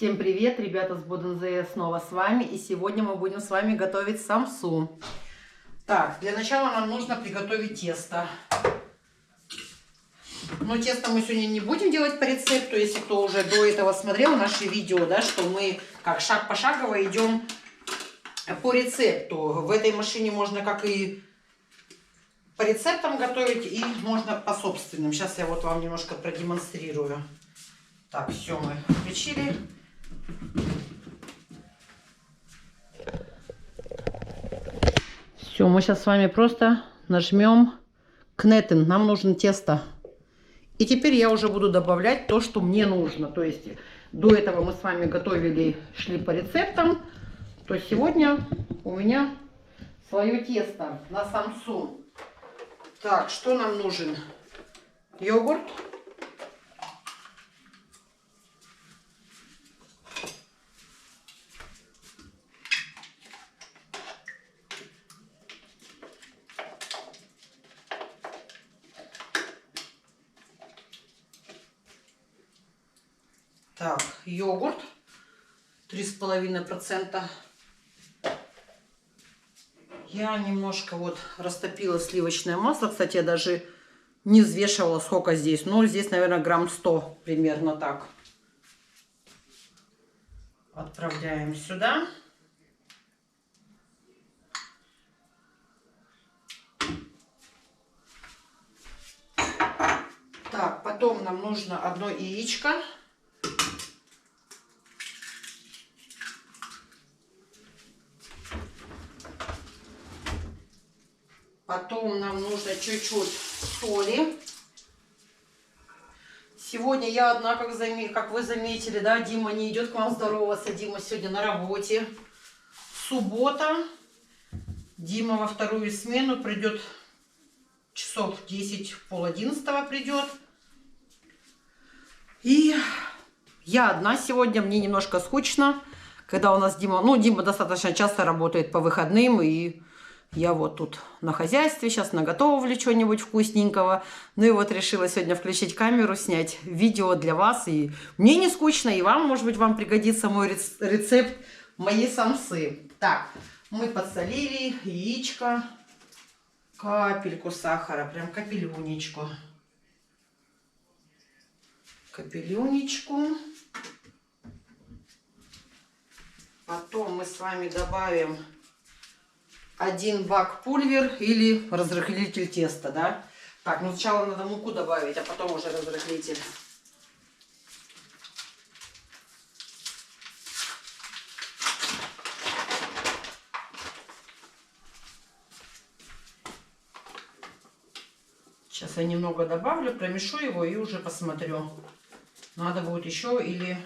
Всем привет, ребята с БудНЗ снова с вами. И сегодня мы будем с вами готовить самсу. Так, для начала нам нужно приготовить тесто. Но тесто мы сегодня не будем делать по рецепту. Если кто уже до этого смотрел наши видео, да, что мы как шаг пошагово идем по рецепту. В этой машине можно как и по рецептам готовить, и можно по собственным. Сейчас я вот вам немножко продемонстрирую. Так, все, мы включили. Все, мы сейчас с вами просто нажмем кнетен. Нам нужно тесто. И теперь я уже буду добавлять то, что мне нужно. То есть до этого мы с вами готовили, шли по рецептам. То сегодня у меня свое тесто на самсу. Так, что нам нужен? Йогурт. Так, йогурт 3,5%. Я немножко вот растопила сливочное масло. Кстати, я даже не взвешивала, сколько здесь. Ну, здесь, наверное, грамм 100, примерно так. Отправляем сюда. Так, потом нам нужно одно яичко. Потом нам нужно чуть-чуть соли. Сегодня я одна, как вы заметили, да, Дима не идет к вам здороваться. Дима сегодня на работе. Суббота. Дима во вторую смену придет часов 10, пол 11 придет. И я одна сегодня, мне немножко скучно. Когда у нас Дима, ну, Дима достаточно часто работает по выходным, и я вот тут на хозяйстве, сейчас наготовлю что-нибудь вкусненького. Ну и вот решила сегодня включить камеру, снять видео для вас. И мне не скучно, и вам, может быть, вам пригодится мой рецепт моей самсы. Так, мы подсолили яичко, капельку сахара, прям капелюнечку. Капелюнечку. Потом мы с вами добавим 1 бак пульвер или разрыхлитель теста, да? Так, ну сначала надо муку добавить, а потом уже разрыхлитель. Сейчас я немного добавлю, промешу его и уже посмотрю. Надо будет еще или...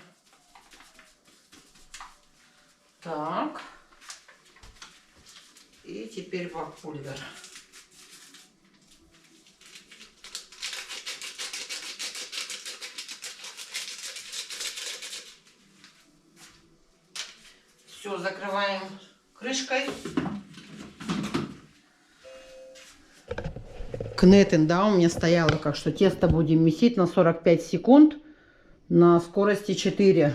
Так. И теперь бак пульвер. Все, закрываем крышкой. Кнетен, да, у меня стояло, как что тесто будем месить на 45 секунд на скорости 4.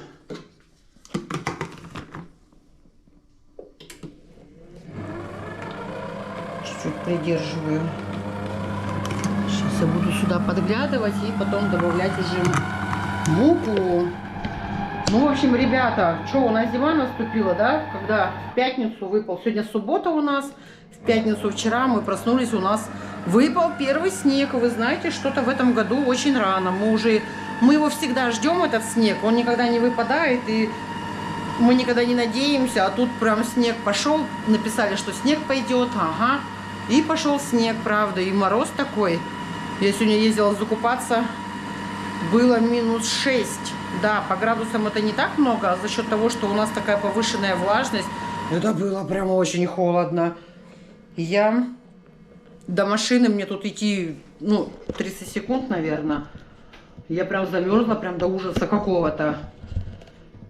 Чуть придерживаю. Сейчас я буду сюда подглядывать и потом добавлять уже муку. Ну, в общем, ребята, что, у нас зима наступила, да? Когда в пятницу выпал, сегодня суббота у нас, в пятницу вчера мы проснулись, у нас выпал первый снег. Вы знаете, что-то в этом году очень рано. Мы его всегда ждем, этот снег, он никогда не выпадает, и мы никогда не надеемся, а тут прям снег пошел, написали, что снег пойдет, ага. И пошел снег, правда, и мороз такой. Я сегодня ездила закупаться, было -6. Да, по градусам это не так много, а за счет того, что у нас такая повышенная влажность, это было прямо очень холодно. Я до машины, мне тут идти, ну, 30 секунд, наверное. Я прям замерзла, прям до ужаса какого-то.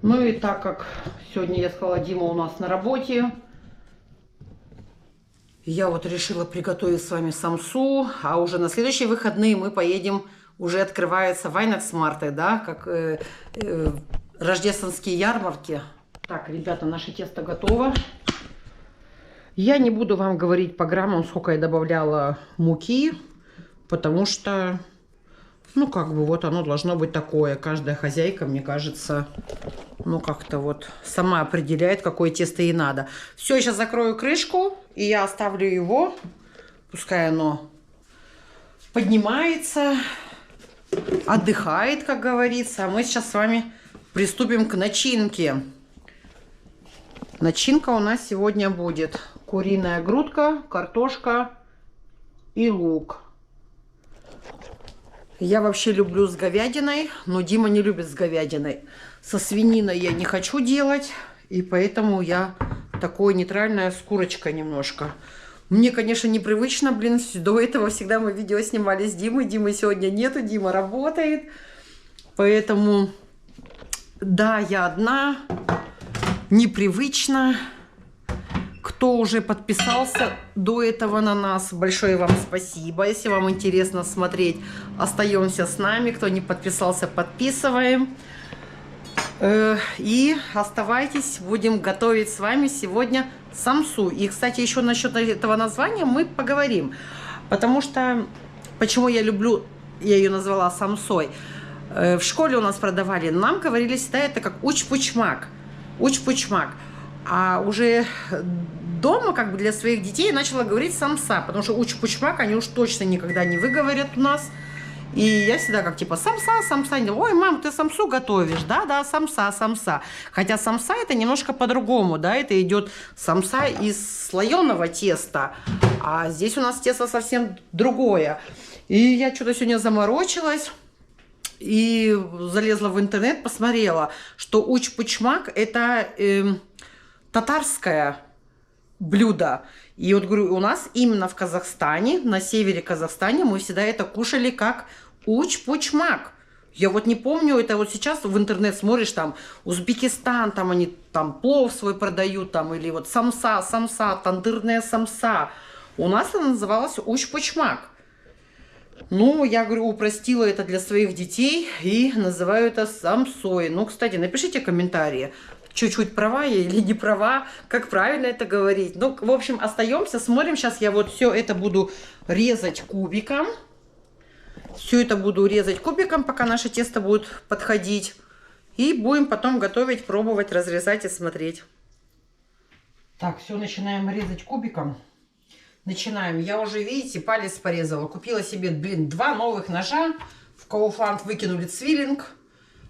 Ну и так как сегодня я сказала, Дима у нас на работе, я вот решила приготовить с вами самсу, а уже на следующие выходные мы поедем, уже открывается Weihnachtsmärkte, да, как рождественские ярмарки. Так, ребята, наше тесто готово. Я не буду вам говорить по граммам, сколько я добавляла муки, потому что, ну, как бы вот оно должно быть такое. Каждая хозяйка, мне кажется, ну, как-то вот сама определяет, какое тесто ей надо. Все, я сейчас закрою крышку, и я оставлю его. Пускай оно поднимается, отдыхает, как говорится. А мы сейчас с вами приступим к начинке. Начинка у нас сегодня будет куриная грудка, картошка и лук. Я вообще люблю с говядиной, но Дима не любит с говядиной. Со свининой я не хочу делать, и поэтому я такое нейтральное с курочкой немножко. Мне, конечно, непривычно, блин, до этого всегда мы видео снимали с Димой. Димы сегодня нету, Дима работает. Поэтому, да, я одна, непривычно. Кто уже подписался до этого на нас, большое вам спасибо. Если вам интересно смотреть, остаемся с нами. Кто не подписался, подписываем. И оставайтесь, будем готовить с вами сегодня самсу. И, кстати, еще насчет этого названия мы поговорим. Потому что, почему я люблю, я ее назвала самсой. В школе у нас продавали, нам говорили всегда это как уч-пучмак. Уч-пучмак. А уже дома, как бы для своих детей, я начала говорить самса, потому что уч-пучмак они уж точно никогда не выговорят у нас. И я всегда как типа самса, самса. Ой, мам, ты самсу готовишь? Да, да, самса, самса. Хотя самса это немножко по-другому, да, это идет самса из слоеного теста, а здесь у нас тесто совсем другое. И я что-то сегодня заморочилась и залезла в интернет, посмотрела, что уч-пучмак это татарское блюдо. И вот говорю, у нас именно в Казахстане, на севере Казахстана, мы всегда это кушали как уч-пучмак. Я вот не помню, это вот сейчас в интернет смотришь, там Узбекистан, там они там плов свой продают, там или вот самса, тандырная самса. У нас это называлось уч-пучмак. Ну, я говорю, упростила это для своих детей и называю это самсой. Ну, кстати, напишите комментарии. Чуть-чуть права я или не права, как правильно это говорить. Ну, в общем, остаемся, смотрим. Сейчас я вот все это буду резать кубиком. Все это буду резать кубиком, пока наше тесто будет подходить. И будем потом готовить, пробовать, разрезать и смотреть. Так, все, начинаем резать кубиком. Начинаем. Я уже, видите, палец порезала. Купила себе, блин, 2 новых ножа. В Kaufland выкинули цвиллинг.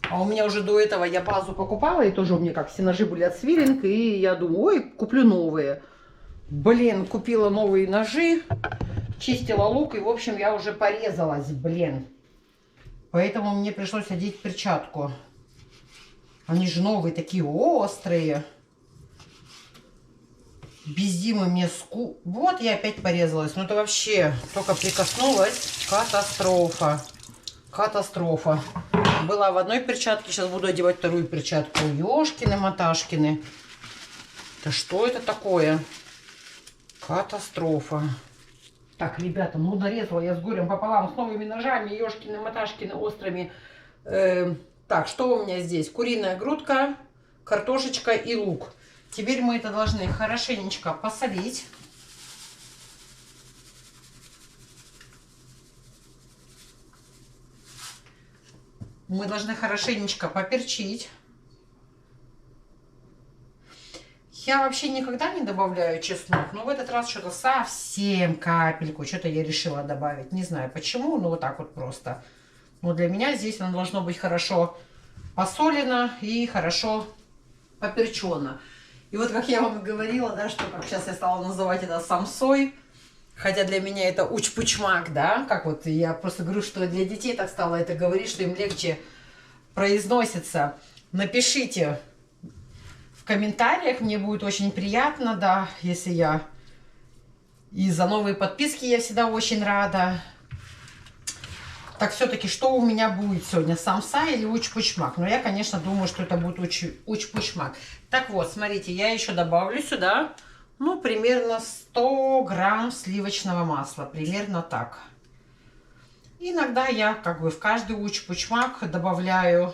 А у меня уже до этого я базу покупала, и тоже у меня как все ножи были от Свиллинг, и я думаю, ой, куплю новые. Блин, купила новые ножи, чистила лук, и в общем я уже порезалась, блин. Поэтому мне пришлось одеть перчатку. Они же новые, такие острые. Без Димы мне Вот я опять порезалась, ну это вообще только прикоснулась, катастрофа. Катастрофа. Была в одной перчатке, сейчас буду одевать вторую перчатку. Ёшкины-маташкины. Да что это такое? Катастрофа. Так, ребята, ну нарезала я с горем пополам, с новыми ножами, ёшкины-маташкины острыми. Так, что у меня здесь? Куриная грудка, картошечка и лук. Теперь мы это должны хорошенечко посолить. Мы должны хорошенечко поперчить. Я вообще никогда не добавляю чеснок, но в этот раз что-то совсем капельку, что-то я решила добавить. Не знаю почему, но вот так вот просто. Но для меня здесь оно должно быть хорошо посолено и хорошо поперчено. И вот как я вам говорила, да, что как сейчас я стала называть это самсой. Хотя для меня это уч-пучмак, да, как вот я просто говорю, что для детей так стало это говорить, что им легче произносится. Напишите в комментариях, мне будет очень приятно, да, если я... И за новые подписки я всегда очень рада. Так, все-таки, что у меня будет сегодня, самса или уч-пучмак? Но я, конечно, думаю, что это будет уч-пучмак. Так вот, смотрите, я еще добавлю сюда... Ну, примерно 100 грамм сливочного масла. Примерно так. Иногда я как бы в каждый уч-пучмак добавляю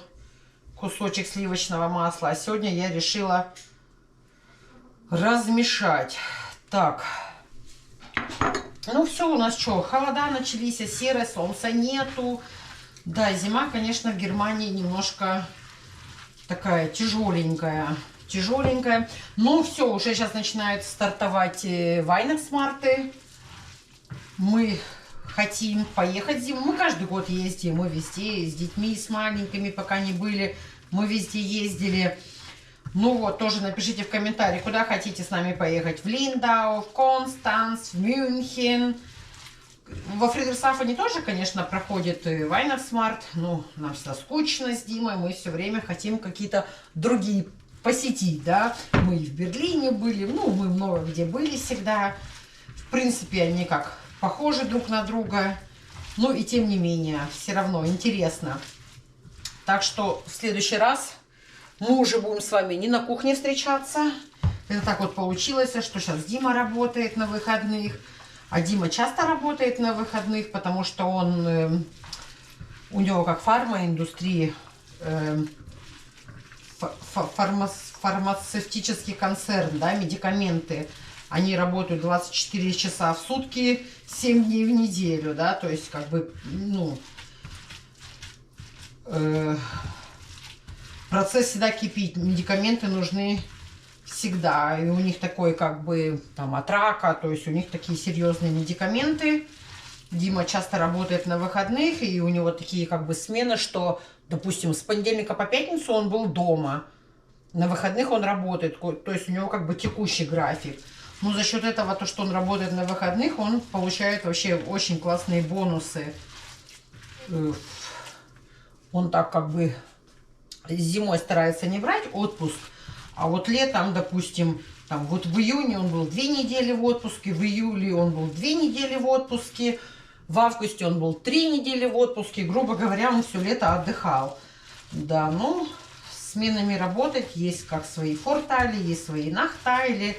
кусочек сливочного масла. А сегодня я решила размешать. Так. Ну все, у нас что, холода начались, а серое, солнца нету. Да, зима, конечно, в Германии немножко такая тяжеленькая. Тяжеленькая. Но все, уже сейчас начинают стартовать Weihnachtsmärkte. Мы хотим поехать зимой. Мы каждый год ездим, мы везде с детьми, с маленькими, пока не были. Мы везде ездили. Ну вот, тоже напишите в комментарии, куда хотите с нами поехать. В Линдау, в Констанц, в Мюнхен. Во Фридрихсхафене тоже, конечно, проходит Weihnachtsmarkt. Ну, нам всегда скучно с Димой. Мы все время хотим какие-то другие посетить, да. Мы и в Берлине были, ну, мы много где были всегда. В принципе, они как похожи друг на друга. Ну, и тем не менее, все равно интересно. Так что в следующий раз мы уже будем с вами не на кухне встречаться. Это так вот получилось, что сейчас Дима работает на выходных. А Дима часто работает на выходных, потому что он, у него как фармаиндустрия, фармацевтический концерн, да, медикаменты. Они работают 24 часа в сутки, 7 дней в неделю, да, то есть как бы, ну, процесс всегда кипит, медикаменты нужны всегда, и у них такой как бы там от рака, то есть у них такие серьезные медикаменты. Дима часто работает на выходных, и у него такие как бы смены, что, допустим, с понедельника по пятницу он был дома, на выходных он работает, то есть у него как бы текущий график. Но за счет этого, то, что он работает на выходных, он получает вообще очень классные бонусы. Он так как бы зимой старается не брать отпуск, а вот летом, допустим, там вот в июне он был 2 недели в отпуске, в июле он был 2 недели в отпуске, в августе он был 3 недели в отпуске. Грубо говоря, он все лето отдыхал. Да, ну, с сменами работать есть как свои фортали, есть свои нахтайли.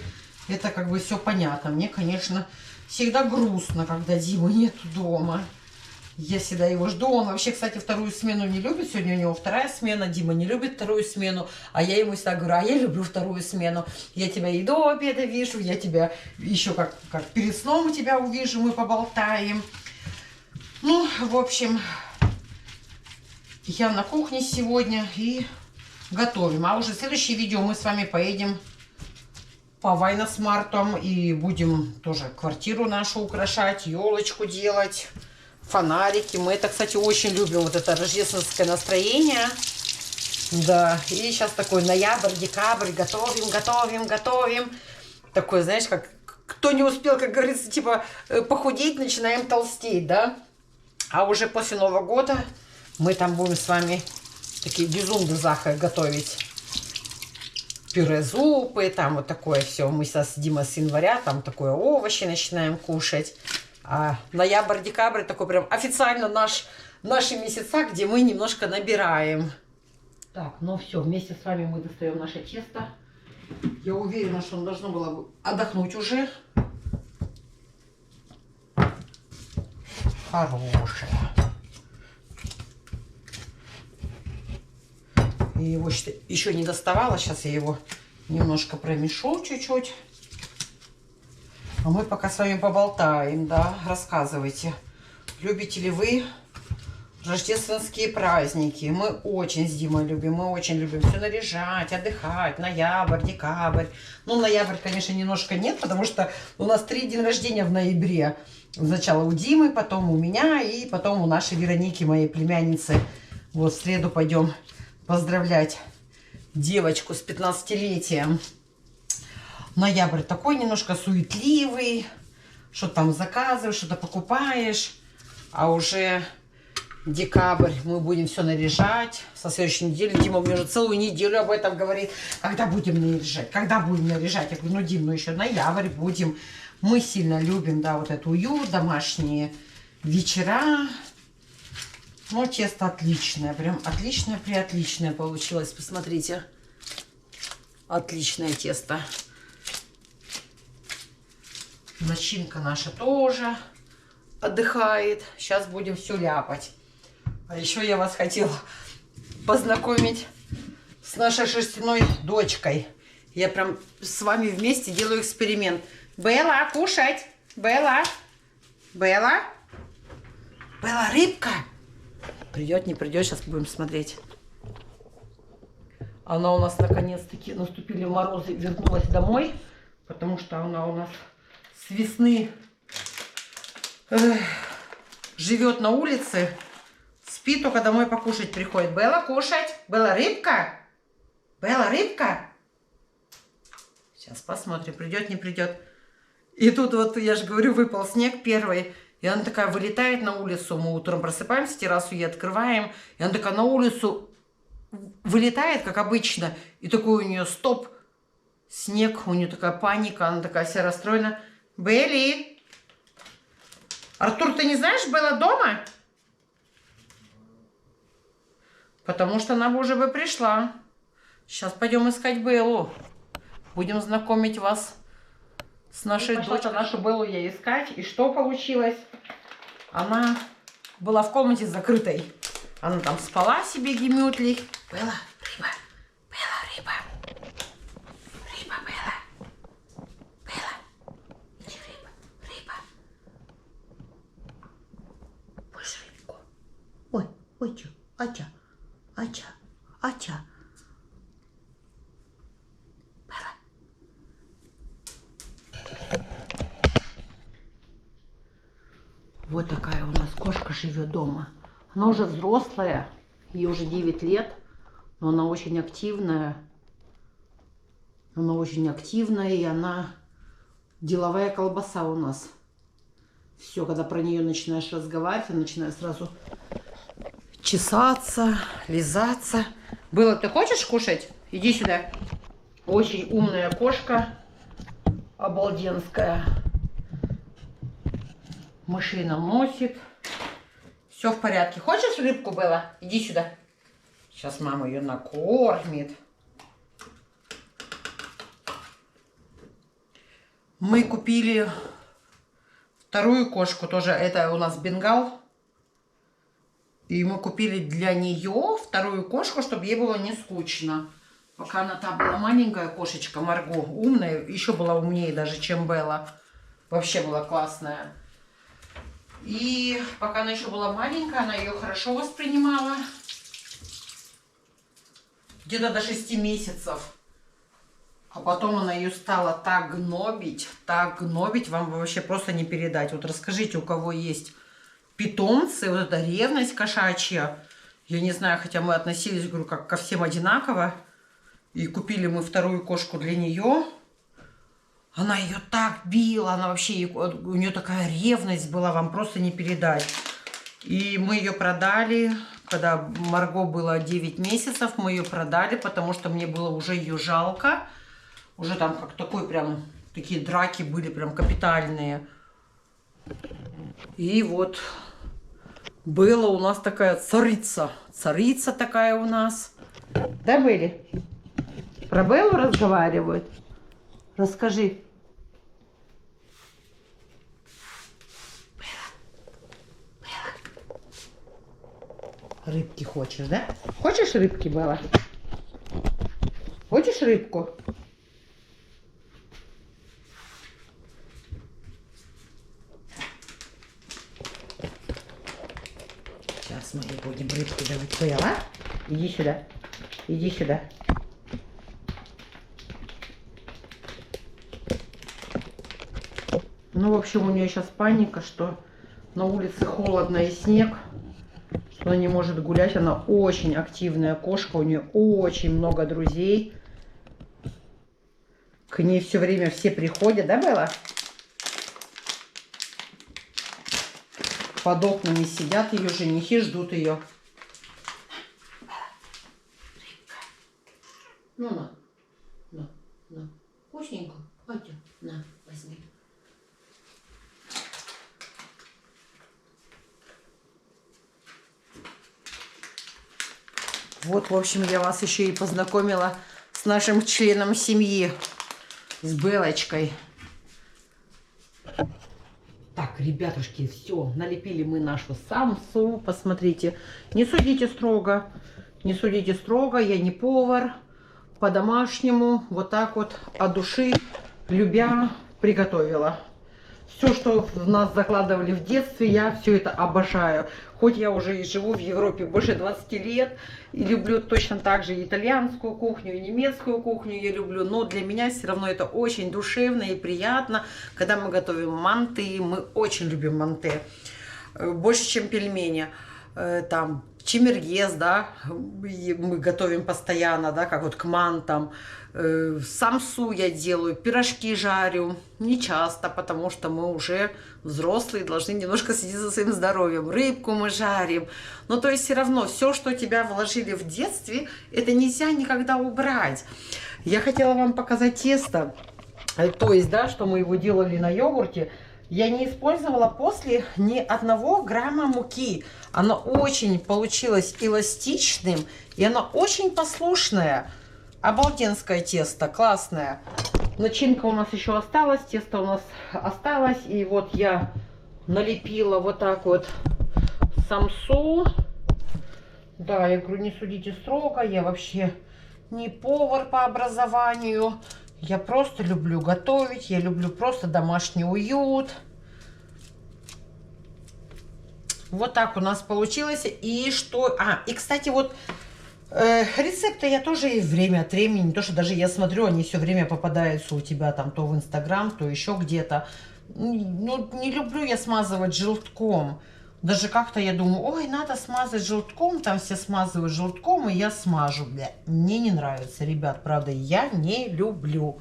Это как бы все понятно. Мне, конечно, всегда грустно, когда Димы нету дома. Я всегда его жду. Он вообще, кстати, вторую смену не любит. Сегодня у него вторая смена. Дима не любит вторую смену. А я ему всегда говорю, а я люблю вторую смену. Я тебя и до обеда вижу. Я тебя еще как перед сном у тебя увижу. Мы поболтаем. Ну, в общем, я на кухне сегодня и готовим. А уже в следующее видео мы с вами поедем по Weihnachtsmarkt и будем тоже квартиру нашу украшать, елочку делать. Фонарики. Мы это, кстати, очень любим. Вот это рождественское настроение. Да. И сейчас такой ноябрь, декабрь. Готовим, готовим, готовим. Такой, знаешь, как кто не успел, как говорится, типа похудеть, начинаем толстеть, да? А уже после Нового года мы там будем с вами такие безумные захары готовить. Пюре зупы, там вот такое все. Мы сейчас с Димой с января там такое овощи начинаем кушать. А ноябрь, декабрь такой прям официально наши месяца, где мы немножко набираем. Так, ну все, вместе с вами мы достаем наше тесто. Я уверена, что оно должно было отдохнуть уже. Хорошее. И его еще не доставала. Сейчас я его немножко промешу чуть-чуть. А мы пока с вами поболтаем, да, рассказывайте, любите ли вы рождественские праздники? Мы очень с Димой любим, мы очень любим все наряжать, отдыхать, ноябрь, декабрь. Ну, ноябрь, конечно, немножко нет, потому что у нас 3 дня рождения в ноябре. Сначала у Димы, потом у меня и потом у нашей Вероники, моей племянницы. Вот в среду пойдем поздравлять девочку с 15-летием. Ноябрь такой немножко суетливый, что там заказываешь, что-то покупаешь, а уже декабрь мы будем все наряжать. Со следующей недели Дима мне уже целую неделю об этом говорит, когда будем наряжать, когда будем наряжать. Я говорю, ну, Дим, ну еще ноябрь будем. Мы сильно любим, да, вот этот уют, домашние вечера. Ну, тесто отличное, прям отличное получилось, посмотрите. Отличное тесто. Начинка наша тоже отдыхает. Сейчас будем все ляпать. А еще я вас хотела познакомить с нашей шерстяной дочкой. Я прям с вами вместе делаю эксперимент. Белла, кушать! Белла! Белла! Белла, рыбка! Придет, не придет, сейчас будем смотреть. Она у нас наконец-таки наступили морозы, вернулась домой, потому что она у нас с весны живет на улице, спит, только домой покушать приходит. Белла, кушать! Белла, рыбка! Белла, рыбка! Сейчас посмотрим, придет, не придет. И тут вот, я же говорю, выпал снег первый. И она такая вылетает на улицу. Мы утром просыпаемся, террасу ей открываем. И она такая на улицу вылетает, как обычно. И такой у нее стоп. Снег, у нее такая паника. Она такая вся расстроена. Белли! Артур, ты не знаешь, Белла дома? Потому что она бы уже бы пришла. Сейчас пойдем искать Беллу. Будем знакомить вас с нашей дочерью. Нашу Беллу я искать. И что получилось? Она была в комнате закрытой. Она там спала себе гемютли. Белла, рыба. Белла, рыба. Рыба, Белла. Белла. Иди, рыба. Рыба. Больше рыбку. Ой, ой, чё? Ача. Ача. Ача. Вот такая у нас кошка живет дома. Она уже взрослая, ей уже 9 лет, но она очень активная. Она очень активная, и она деловая колбаса у нас. Все, когда про нее начинаешь разговаривать, она начинает сразу чесаться, лизаться. Белла, ты хочешь кушать? Иди сюда. Очень умная кошка, обалденская. Мышей нам носит. Все в порядке. Хочешь рыбку, Белла? Иди сюда. Сейчас мама ее накормит. Мы купили вторую кошку. Тоже это у нас бенгал. И мы купили для нее вторую кошку, чтобы ей было не скучно. Пока она там была маленькая кошечка, Марго, умная. Еще была умнее даже, чем Белла. Вообще была классная. И пока она еще была маленькая, она ее хорошо воспринимала. Где-то до 6 месяцев. А потом она ее стала так гнобить, вам вообще просто не передать. Вот расскажите, у кого есть питомцы, вот эта ревность кошачья. Я не знаю, хотя мы относились, говорю, как ко всем одинаково. И купили мы вторую кошку для нее. Она ее так била, она вообще, у нее такая ревность была, вам просто не передать. И мы ее продали, когда Марго было 9 месяцев, мы ее продали, потому что мне было уже ее жалко. Уже там как такой прям, такие драки были прям капитальные. И вот была у нас такая царица. Царица такая у нас. Да, Белли? Про Беллу разговаривают? Расскажи. Рыбки хочешь, да? Хочешь рыбки, Белла? Хочешь рыбку? Сейчас мы ей будем рыбку давать. Белла, иди сюда. Иди сюда. Ну, в общем, у нее сейчас паника, что на улице холодно и снег. Что она не может гулять. Она очень активная кошка. У нее очень много друзей. К ней все время все приходят. Да, Белла? Под окнами сидят ее женихи, ждут ее. Ну, на. Вкусненько. Пойдем. На, возьми. Вот, в общем, я вас еще и познакомила с нашим членом семьи, с Белочкой. Так, ребятушки, все, налепили мы нашу самсу, посмотрите. Не судите строго, я не повар. по-домашнему, вот так вот от души, любя, приготовила. Все, что в нас закладывали в детстве, я все это обожаю. Хоть я уже и живу в Европе больше 20 лет, и люблю точно так же и итальянскую кухню, и немецкую кухню я люблю, но для меня все равно это очень душевно и приятно, когда мы готовим манты. Мы очень любим манты, больше, чем пельмени. Там чимергез, да, мы готовим постоянно, да, как вот к мантам. Самсу я делаю, пирожки жарю, не часто, потому что мы уже взрослые, должны немножко следить за своим здоровьем. Рыбку мы жарим. Но то есть все равно, все, что тебя вложили в детстве, это нельзя никогда убрать. Я хотела вам показать тесто, то есть, да, что мы его делали на йогурте. Я не использовала после ни 1 грамма муки. Оно очень получилось эластичным, и оно очень послушное. Обалденское тесто, классное. Начинка у нас еще осталась, тесто у нас осталось. И вот я налепила вот так вот самсу. Да, я говорю, не судите строго, я вообще не повар по образованию. Я просто люблю готовить, я люблю просто домашний уют. Вот так у нас получилось. И что... и, кстати, вот рецепты я тоже и время от времени, не то, что даже я смотрю, они все время попадаются у тебя там то в Инстаграм, то еще где-то. Ну, не люблю я смазывать желтком. Даже как-то я думаю, ой, надо смазать желтком, там все смазывают желтком, и я смажу. Бля, мне не нравится, ребят, правда, я не люблю.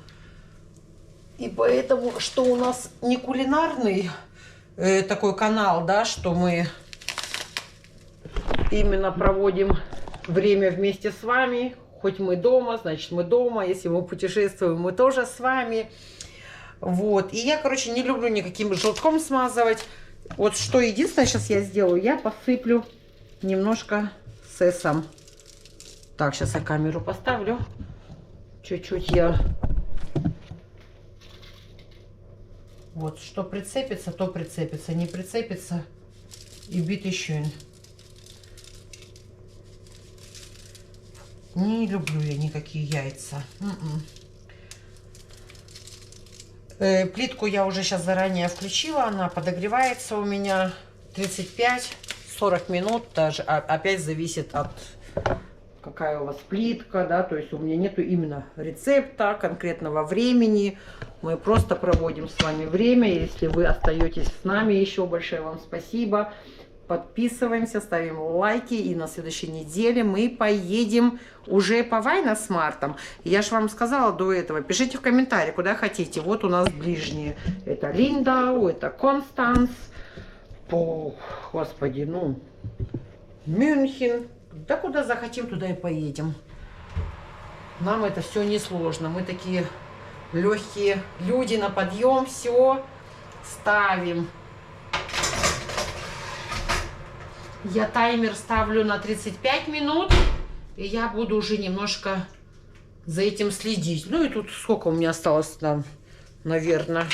И поэтому, что у нас не кулинарный такой канал, да, что мы именно проводим время вместе с вами. Хоть мы дома, значит мы дома. Если мы путешествуем, мы тоже с вами. Вот. И я, короче, не люблю никаким желтком смазывать. Вот что единственное сейчас я сделаю, я посыплю немножко сесом. Так, сейчас я камеру поставлю. Чуть-чуть я... Вот, что прицепится, то прицепится. Не прицепится, и бит еще. Не люблю я никакие яйца. Плитку я уже сейчас заранее включила, она подогревается у меня 35-40 минут, даже опять зависит от какая у вас плитка, да, то есть у меня нету именно рецепта, конкретного времени, мы просто проводим с вами время. Если вы остаетесь с нами, еще большое вам спасибо, подписываемся, ставим лайки, и на следующей неделе мы поедем уже по Вайнасмартам. Я же вам сказала до этого, пишите в комментарии, куда хотите. Вот у нас ближние. Это Линдау, это Констанц. Господи, ну, Мюнхен. Да куда захотим, туда и поедем. Нам это все не сложно. Мы такие легкие люди на подъем. Все ставим. Я таймер ставлю на 35 минут. И я буду уже немножко за этим следить. Ну и тут сколько у меня осталось там, наверное,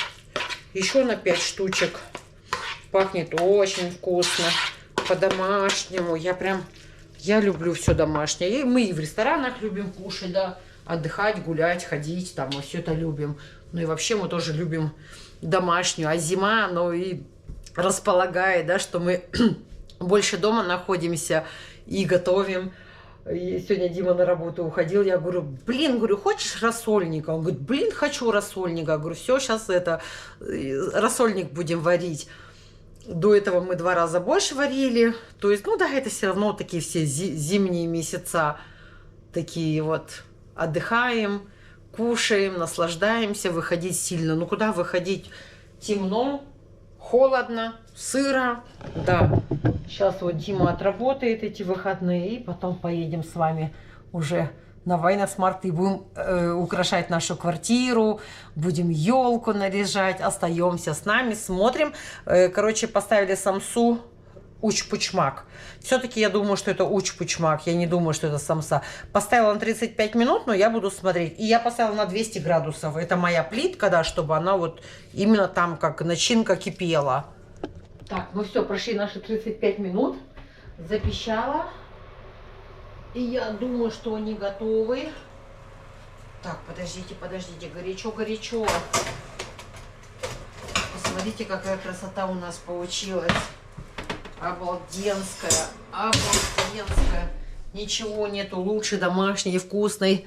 еще на 5 штучек. Пахнет очень вкусно. По-домашнему. Я люблю все домашнее. И мы и в ресторанах любим кушать, да. Отдыхать, гулять, ходить. Там мы все это любим. Ну и вообще мы тоже любим домашнюю. А зима, ну и располагает, да, что мы больше дома находимся и готовим. И сегодня Дима на работу уходил, я говорю, блин, говорю, хочешь рассольника? Он говорит, блин, хочу рассольника. Я говорю, все, сейчас рассольник будем варить. До этого мы 2 раза больше варили. То есть, ну да, это все равно такие все зимние месяца. Такие вот отдыхаем, кушаем, наслаждаемся. Выходить сильно. Ну куда выходить? Темно, холодно, сыро. Да. Сейчас вот Дима отработает эти выходные, и потом поедем с вами уже на Вайнасмарт и будем украшать нашу квартиру, будем елку наряжать, остаемся с нами, смотрим. Короче, поставили самсу уч-пучмак. Все-таки я думаю, что это уч-пучмак, я не думаю, что это самса. Поставила на 35 минут, но я буду смотреть. И я поставила на 200 градусов. Это моя плитка, да, чтобы она вот именно там как начинка кипела. Так, ну все, прошли наши 35 минут. Запищала. И я думаю, что они готовы. Так, подождите, подождите. Горячо, горячо. Посмотрите, какая красота у нас получилась. Обалденская, обалденская. Ничего нету лучше домашней, вкусной,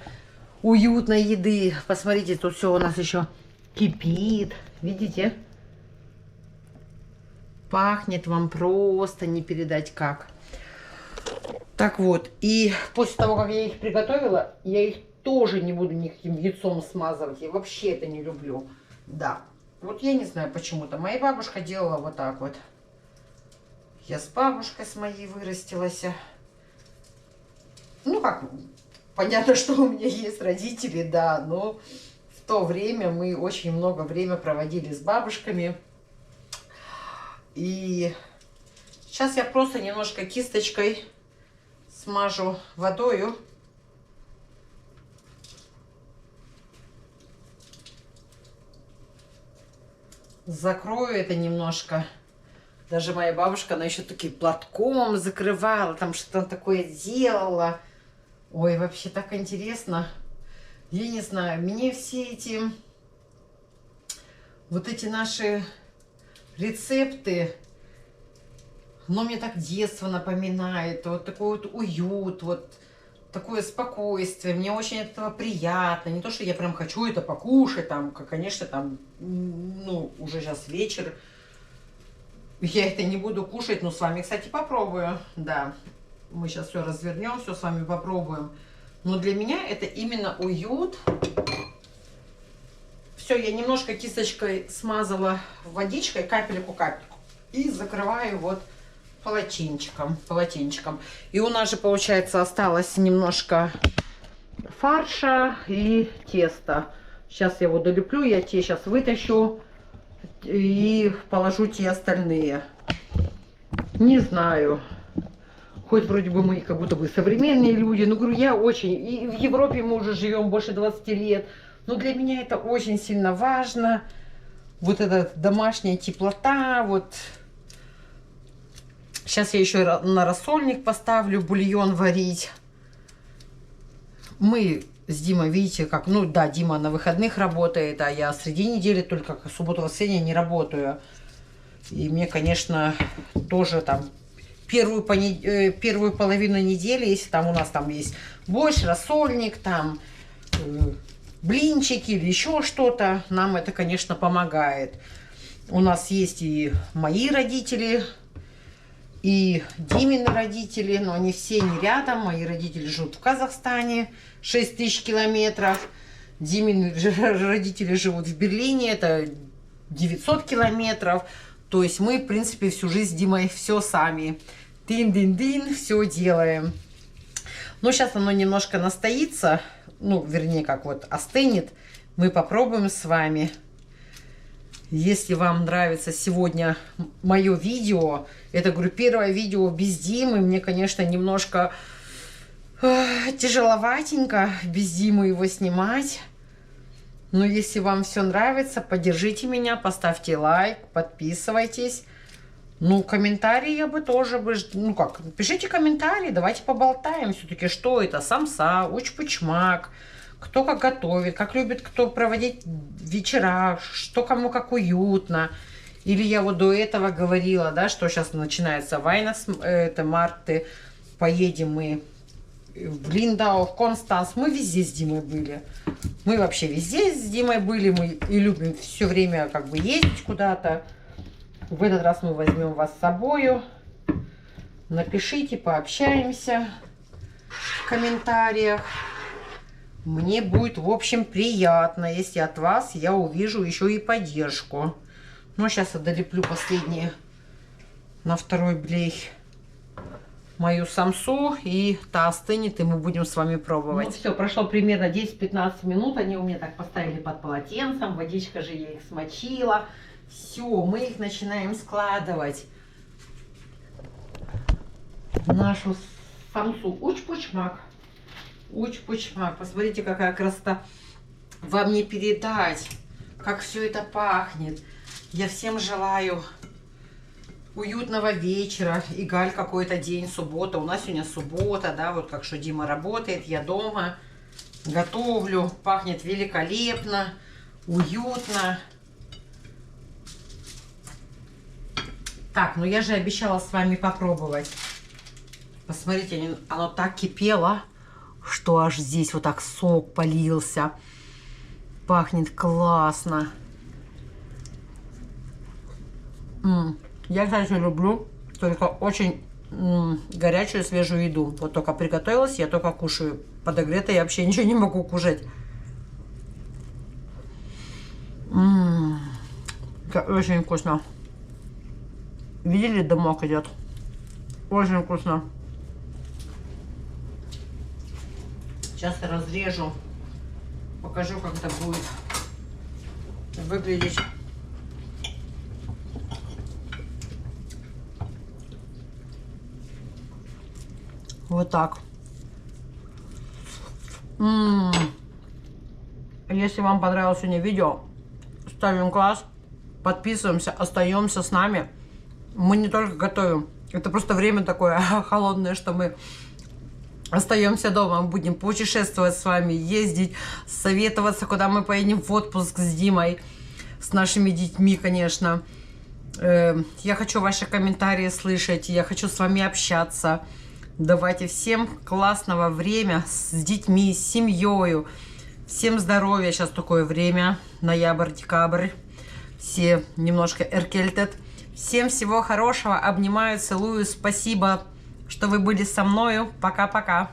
уютной еды. Посмотрите, тут все у нас еще кипит. Видите? Пахнет вам просто не передать как. Так вот, и после того, как я их приготовила, я их тоже не буду никаким яйцом смазывать. Я вообще это не люблю. Да. Вот я не знаю почему-то. Моя бабушка делала вот так вот. Я с бабушкой с моей вырастилась. Ну как, понятно, что у меня есть родители, да, но в то время мы очень много времени проводили с бабушками. И сейчас я просто немножко кисточкой смажу водою. Закрою это немножко. Даже моя бабушка, она еще таким платком закрывала, там что-то такое делала. Ой, вообще так интересно. Я не знаю, мне все эти, вот эти наши рецепты, но мне так детство напоминает. Вот такой вот уют, вот такое спокойствие. Мне очень от этого приятно. Не то, что я прям хочу это покушать, там, конечно, там, ну, уже сейчас вечер. Я это не буду кушать, но с вами, кстати, попробую. Да, мы сейчас все развернем, все с вами попробуем. Но для меня это именно уют. Все, я немножко кисточкой смазала водичкой, капельку-капельку. И закрываю вот полотенчиком. И у нас же, получается, осталось немножко фарша и теста. Сейчас я его долеплю, я те сейчас вытащу и положу те остальные. Не знаю. Хоть вроде бы мы как будто бы современные люди. Но говорю, я очень... И в Европе мы уже живем больше 20 лет. Но для меня это очень сильно важно. Вот эта домашняя теплота. Вот. Сейчас я еще на рассольник поставлю бульон варить. Мы с Димой, видите, как... Ну да, Дима на выходных работает, а я среди недели только в субботу-воскресенье не работаю. И мне, конечно, тоже там первую половину недели, если там у нас там есть борщ, рассольник, там блинчики или еще что-то, нам это, конечно, помогает. У нас есть и мои родители, и Димины родители, но они все не рядом. Мои родители живут в Казахстане, 6000 километров. Димины родители живут в Берлине, это 900 километров. То есть мы, в принципе, всю жизнь с Димой все сами. Дин-дин-дин, все делаем. Но сейчас оно немножко настоится, ну, вернее, как вот остынет. Мы попробуем с вами. Если вам нравится сегодня мое видео, это, говорю, первое видео без Димы. Мне, конечно, немножко тяжеловатенько без Димы его снимать. Но если вам все нравится, поддержите меня, поставьте лайк, подписывайтесь. Ну, комментарии я бы тоже бы... Ну как, пишите комментарии, давайте поболтаем. Все-таки, что это? Самса, уч-пучмак. Кто как готовит, как любит кто проводить вечера, что кому как уютно. Или я вот до этого говорила, да, что сейчас начинается Вайнас, это марты. Поедем мы в Линдау, в Констанс. Мы везде с Димой были. Мы вообще везде с Димой были. Мы и любим все время как бы ездить куда-то. В этот раз мы возьмем вас с собою. Напишите, пообщаемся в комментариях. Мне будет, в общем, приятно, если от вас я увижу еще и поддержку. Ну, сейчас я долеплю последние на второй блей мою самсу, и та остынет, и мы будем с вами пробовать. Ну, все, прошло примерно 10-15 минут. Они у меня так поставили под полотенцем. Водичка же я их смочила. Все, мы их начинаем складывать. Нашу самсу. Уч-пучмак. Уч-пучмак. Посмотрите, какая красота. Вам не передать, как все это пахнет. Я всем желаю уютного вечера. Игаль какой-то день, суббота. У нас сегодня суббота, да, вот как что Дима работает, я дома. готовлю. Пахнет великолепно, уютно. Так, ну я же обещала с вами попробовать. Посмотрите, оно так кипело, что аж здесь вот так сок полился. Пахнет классно. Я, кстати, люблю только очень горячую свежую еду. Вот только приготовилась, я только кушаю. Подогрето я вообще ничего не могу кушать. Это очень вкусно. Видели, дымок идет? Очень вкусно. Сейчас я разрежу. Покажу, как это будет выглядеть. Вот так. Если вам понравилось сегодня видео, ставим класс, подписываемся, остаемся с нами. Мы не только готовим, это просто время такое холодное, что мы остаемся дома, будем путешествовать с вами, ездить, советоваться, куда мы поедем в отпуск с Димой, с нашими детьми, конечно. Я хочу ваши комментарии слышать, я хочу с вами общаться. Давайте всем классного времени с детьми, с семьей. Всем здоровья. Сейчас такое время. Ноябрь, декабрь. Все немножко эркельтед. Всем всего хорошего. Обнимаю, целую. Спасибо, что вы были со мною. Пока-пока.